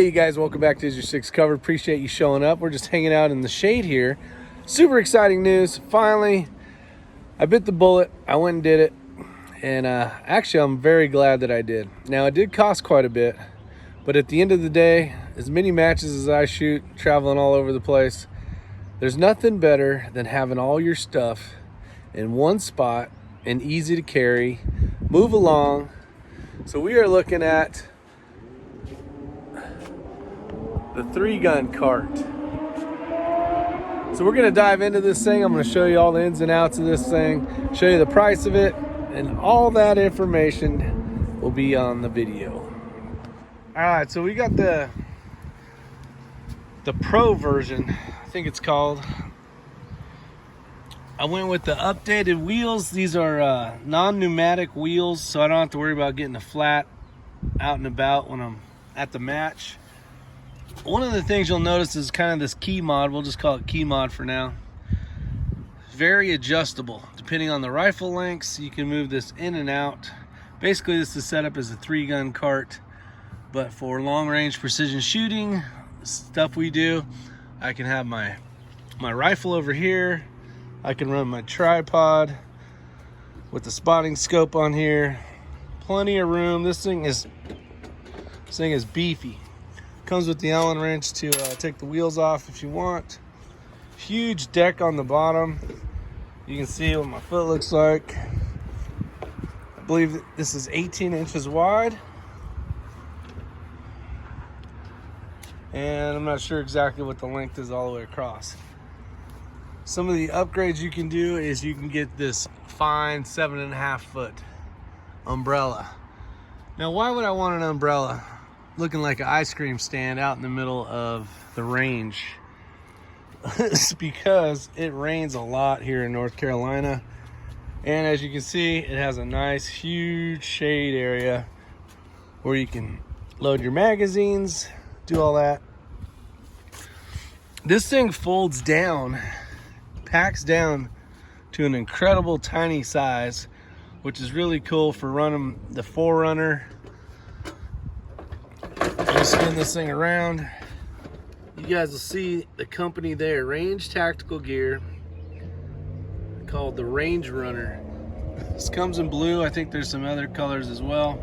Hey you guys, welcome back to Is Your Six Covered. Appreciate you showing up. We're just hanging out in the shade here. Super exciting news. Finally, I bit the bullet. I went and did it. And actually, I'm very glad that I did. Now, it did cost quite a bit. But at the end of the day, as many matches as I shoot, traveling all over the place, there's nothing better than having all your stuff in one spot and easy to carry. Move along. So we are looking at the 3-gun cart. So we're gonna dive into this thing. I'm gonna show you all the ins and outs of this thing, show you the price of it, and all that information will be on the video. All right, so we got the Pro version, I think it's called. I went with the updated wheels. These are non-pneumatic wheels, so I don't have to worry about getting a flat out and about when I'm at the match. One of the things you'll notice is kind of this Keymod. We'll just call it Keymod for now. Very adjustable. Depending on the rifle lengths, you can move this in and out. Basically, this is set up as a 3-gun cart, but for long-range precision shooting, stuff we do, I can have my rifle over here. I can run my tripod with the spotting scope on here. Plenty of room. This thing is beefy. Comes with the Allen wrench to take the wheels off if you want. Huge deck on the bottom. You can see what my foot looks like. I believe that this is 18 inches wide. And I'm not sure exactly what the length is all the way across. Some of the upgrades you can do is you can get this fine 7.5 foot umbrella. Now, why would I want an umbrella looking like an ice cream stand out in the middle of the range? It's because it rains a lot here in North Carolina, and as you can see, it has a nice huge shade area where you can load your magazines, do all that. This thing folds down, packs down to an incredible tiny size, which is really cool for running the 4Runner. Spin this thing around. You guys will see the company there, Range Tactical Gear, called the Range Runner. This comes in blue. I think there's some other colors as well.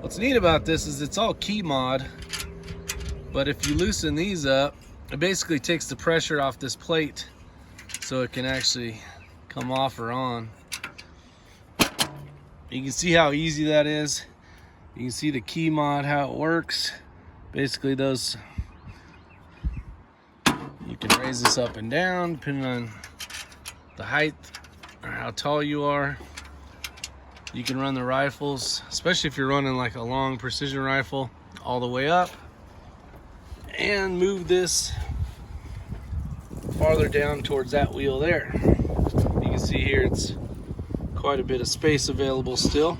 What's neat about this is it's all Keymod, but if you loosen these up, it basically takes the pressure off this plate so it can actually come off or on. You can see how easy that is. You can see the Keymod, how it works. Basically those, you can raise this up and down depending on the height or how tall you are. You can run the rifles, especially if you're running like a long precision rifle, all the way up. And move this farther down towards that wheel there. You can see here it's quite a bit of space available still.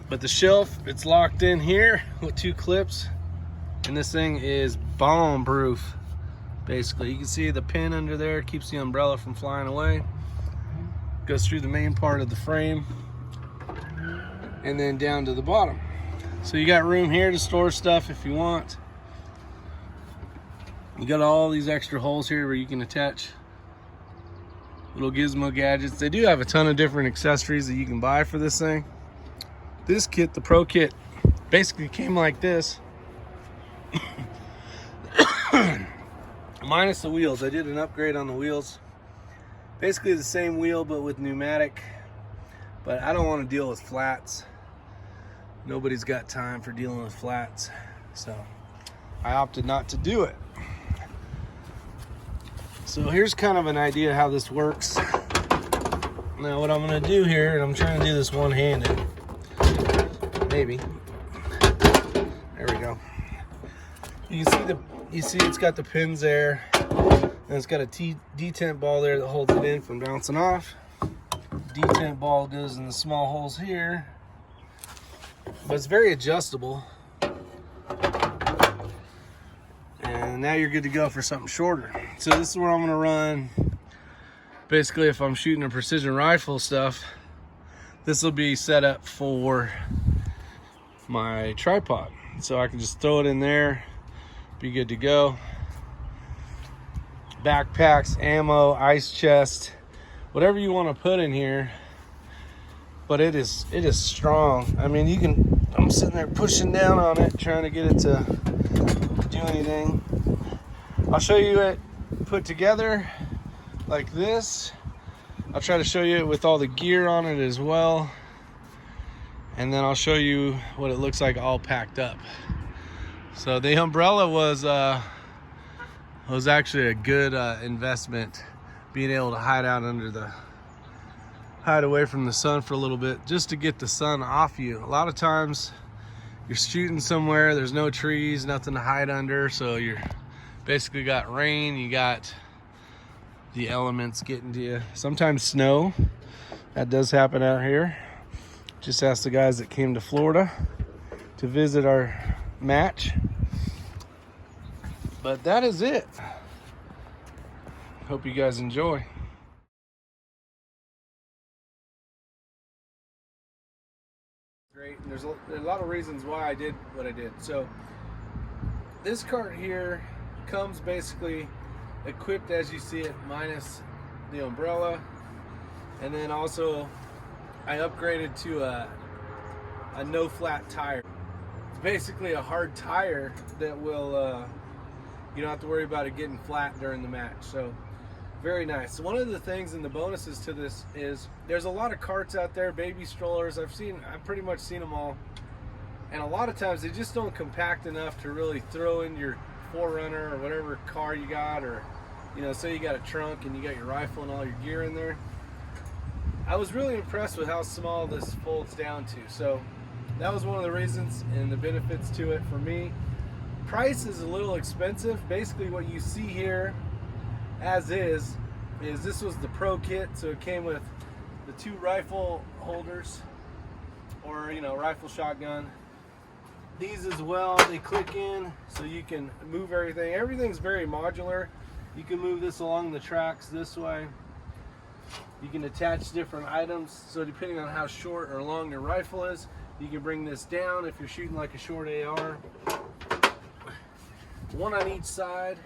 But the shelf, it's locked in here with 2 clips, and this thing is bomb proof. Basically, you can see the pin under there keeps the umbrella from flying away. Goes through the main part of the frame and then down to the bottom. So you got room here to store stuff if you want. You got all these extra holes here where you can attach little gizmo gadgets. They do have a ton of different accessories that you can buy for this thing. This kit, the Pro kit, basically came like this. Minus the wheels. I did an upgrade on the wheels. Basically the same wheel but with pneumatic. But I don't want to deal with flats. Nobody's got time for dealing with flats. So I opted not to do it. So here's kind of an idea how this works. Now what I'm going to do here, and I'm trying to do this one-handed. Maybe. There we go. You see it's got the pins there, and it's got a detent ball there that holds it in from bouncing off. Detent ball goes in the small holes here, but it's very adjustable. And now you're good to go for something shorter. So this is where I'm going to run. Basically, if I'm shooting a precision rifle stuff, this will be set up for my tripod. So I can just throw it in there, be good to go. Backpacks, ammo, ice chest, whatever you want to put in here. But it is strong. I mean, I'm sitting there pushing down on it, trying to get it to do anything. I'll show you it put together like this. I'll try to show you it with all the gear on it as well. And then I'll show you what it looks like all packed up. So the umbrella was actually a good investment, being able to hide away from the sun for a little bit, just to get the sun off you. A lot of times you're shooting somewhere, there's no trees, nothing to hide under, so you're basically got rain, you got the elements getting to you. Sometimes snow, that does happen out here. Just ask the guys that came to Florida to visit our match. But that is it. Hope you guys enjoy. Great, and there's a lot of reasons why I did what I did. So this cart here comes basically equipped as you see it, minus the umbrella, and then also I upgraded to a no flat tire. It's basically a hard tire that will you don't have to worry about it getting flat during the match. So very nice. One of the things and the bonuses to this is there's a lot of carts out there, baby strollers. I've pretty much seen them all, and a lot of times they just don't compact enough to really throw in your 4Runner or whatever car you got, or say you got a trunk and you got your rifle and all your gear in there. I was really impressed with how small this folds down to. So that was one of the reasons and the benefits to it for me. Price is a little expensive. Basically what you see here as is this was the pro kit, so it came with the 2 rifle holders, or rifle shotgun. These as well, they click in so you can move everything. Everything's very modular. You can move this along the tracks this way. You can attach different items, so depending on how short or long your rifle is, you can bring this down if you're shooting like a short AR. One on each side.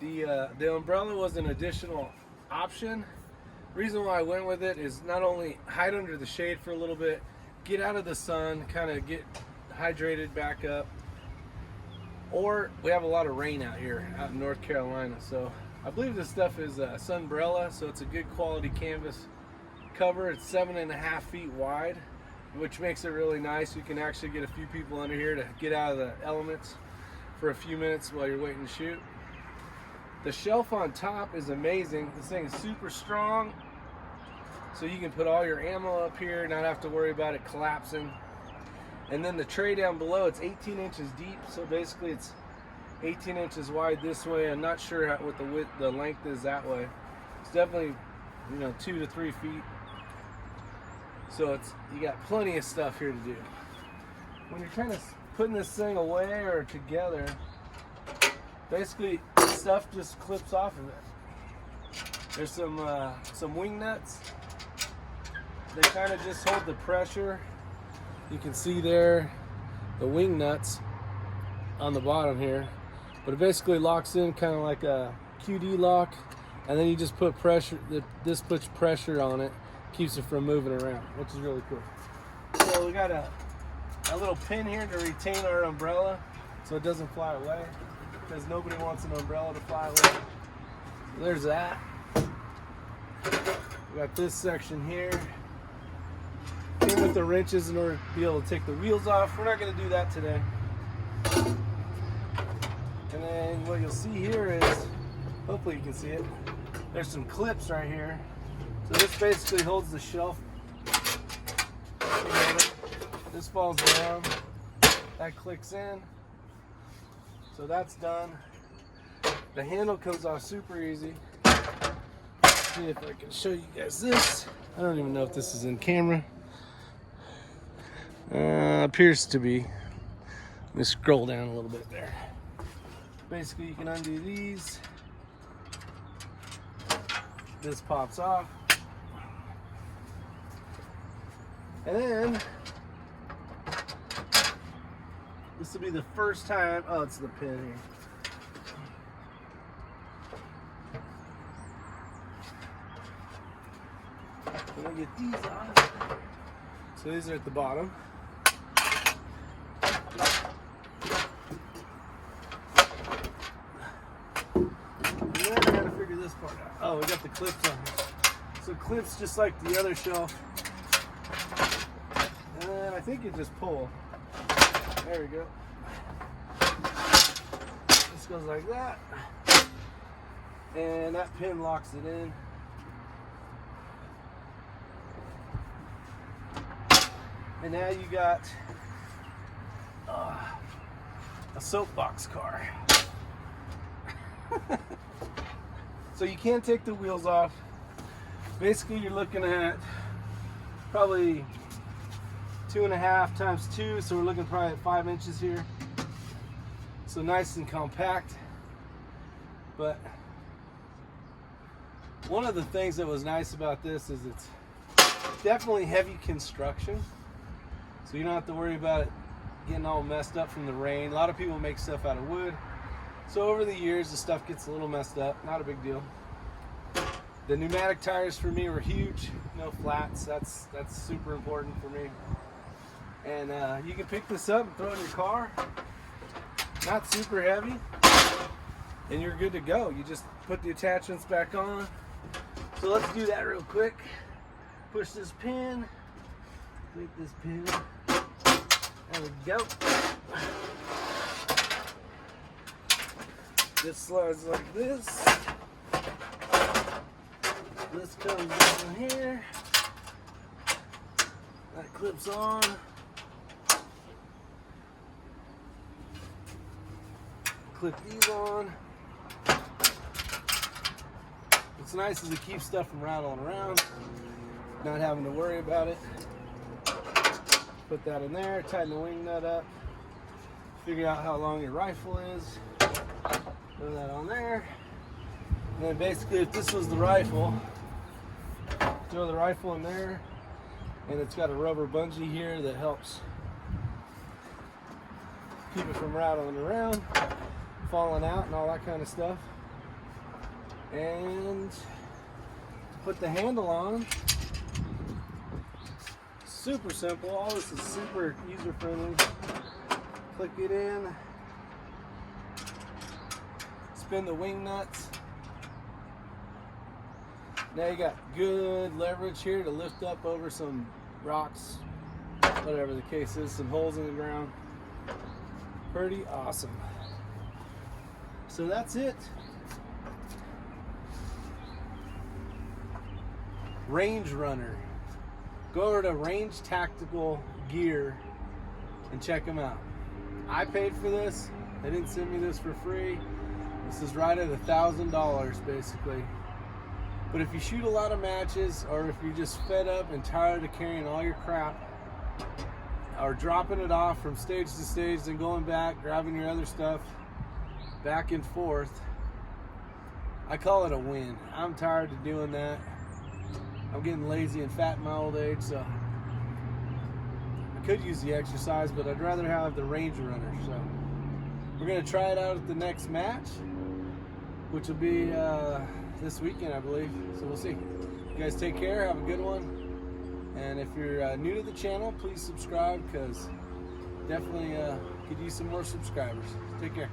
The umbrella was an additional option. Reason why I went with it is not only hide under the shade for a little bit, get out of the sun, kind of get hydrated back up, or we have a lot of rain out here out in North Carolina, so I believe this stuff is a Sunbrella, so it's a good quality canvas cover. It's 7.5 feet wide, which makes it really nice. You can actually get a few people under here to get out of the elements for a few minutes while you're waiting to shoot. The shelf on top is amazing. This thing is super strong, so you can put all your ammo up here, not have to worry about it collapsing. And then the tray down below, it's 18 inches deep, so basically it's 18 inches wide this way. I'm not sure what the length is that way. It's definitely 2 to 3 feet. So you got plenty of stuff here to do. When you're kind of putting this thing away or together, basically stuff just clips off of it. There's some wing nuts. They kind of just hold the pressure. You can see there the wing nuts on the bottom here, but it basically locks in kind of like a QD lock, and then you just put pressure. This puts pressure on it, keeps it from moving around, which is really cool. So we got a little pin here to retain our umbrella so it doesn't fly away, because nobody wants an umbrella to fly away. So there's that. We got this section here. Came with the wrenches in order to be able to take the wheels off. We're not going to do that today. And then what you'll see here is, hopefully you can see it, there's some clips right here. So this basically holds the shelf together. This falls down, that clicks in. So that's done. The handle comes off super easy. Let's see if I can show you guys this. I don't even know if this is in camera. Appears to be. Let me scroll down a little bit there. Basically, you can undo these. This pops off. And then This will be the first time. Oh, it's the pin here. I'm gonna get these off. So these are at the bottom. And then I gotta figure this part out. Oh, we got the clips on here. So clips just like the other shelf. And I think you just pull. There we go. This goes like that. And that pin locks it in. And now you got a soapbox car. So you can't take the wheels off. Basically, you're looking at probably 2.5 times 2, so we're looking probably at 5 inches here. So nice and compact. But one of the things that was nice about this is it's definitely heavy construction. So you don't have to worry about it getting all messed up from the rain. A lot of people make stuff out of wood. So over the years, the stuff gets a little messed up. Not a big deal. The pneumatic tires for me were huge. No flats. That's super important for me. And you can pick this up and throw it in your car. Not super heavy. And you're good to go. You just put the attachments back on. So let's do that real quick. Push this pin. Click this pin. There we go. This slides like this. This comes down here. That clips on. Clip these on. What's nice is it keeps stuff from rattling around, not having to worry about it. Put that in there, tighten the wing nut up, figure out how long your rifle is, throw that on there. And then basically if this was the rifle, throw the rifle in there, and it's got a rubber bungee here that helps keep it from rattling around, falling out and all that kind of stuff. And to put the handle on, super simple. All this is super user friendly. Click it in, spin the wing nuts. Now you got good leverage here to lift up over some rocks, whatever the case is, some holes in the ground. Pretty awesome. So that's it. Range Runner. Go over to Range Tactical Gear and check them out. I paid for this. They didn't send me this for free. This is right at $1,000 basically. But if you shoot a lot of matches, or if you're just fed up and tired of carrying all your crap, or dropping it off from stage to stage, then going back, grabbing your other stuff back and forth, I call it a win. I'm tired of doing that. I'm getting lazy and fat in my old age, so I could use the exercise, but I'd rather have the Range Runner. So we're gonna try it out at the next match, which will be this weekend, I believe. So we'll see. You guys take care, have a good one. And if you're new to the channel, please subscribe, because definitely could use some more subscribers. Take care.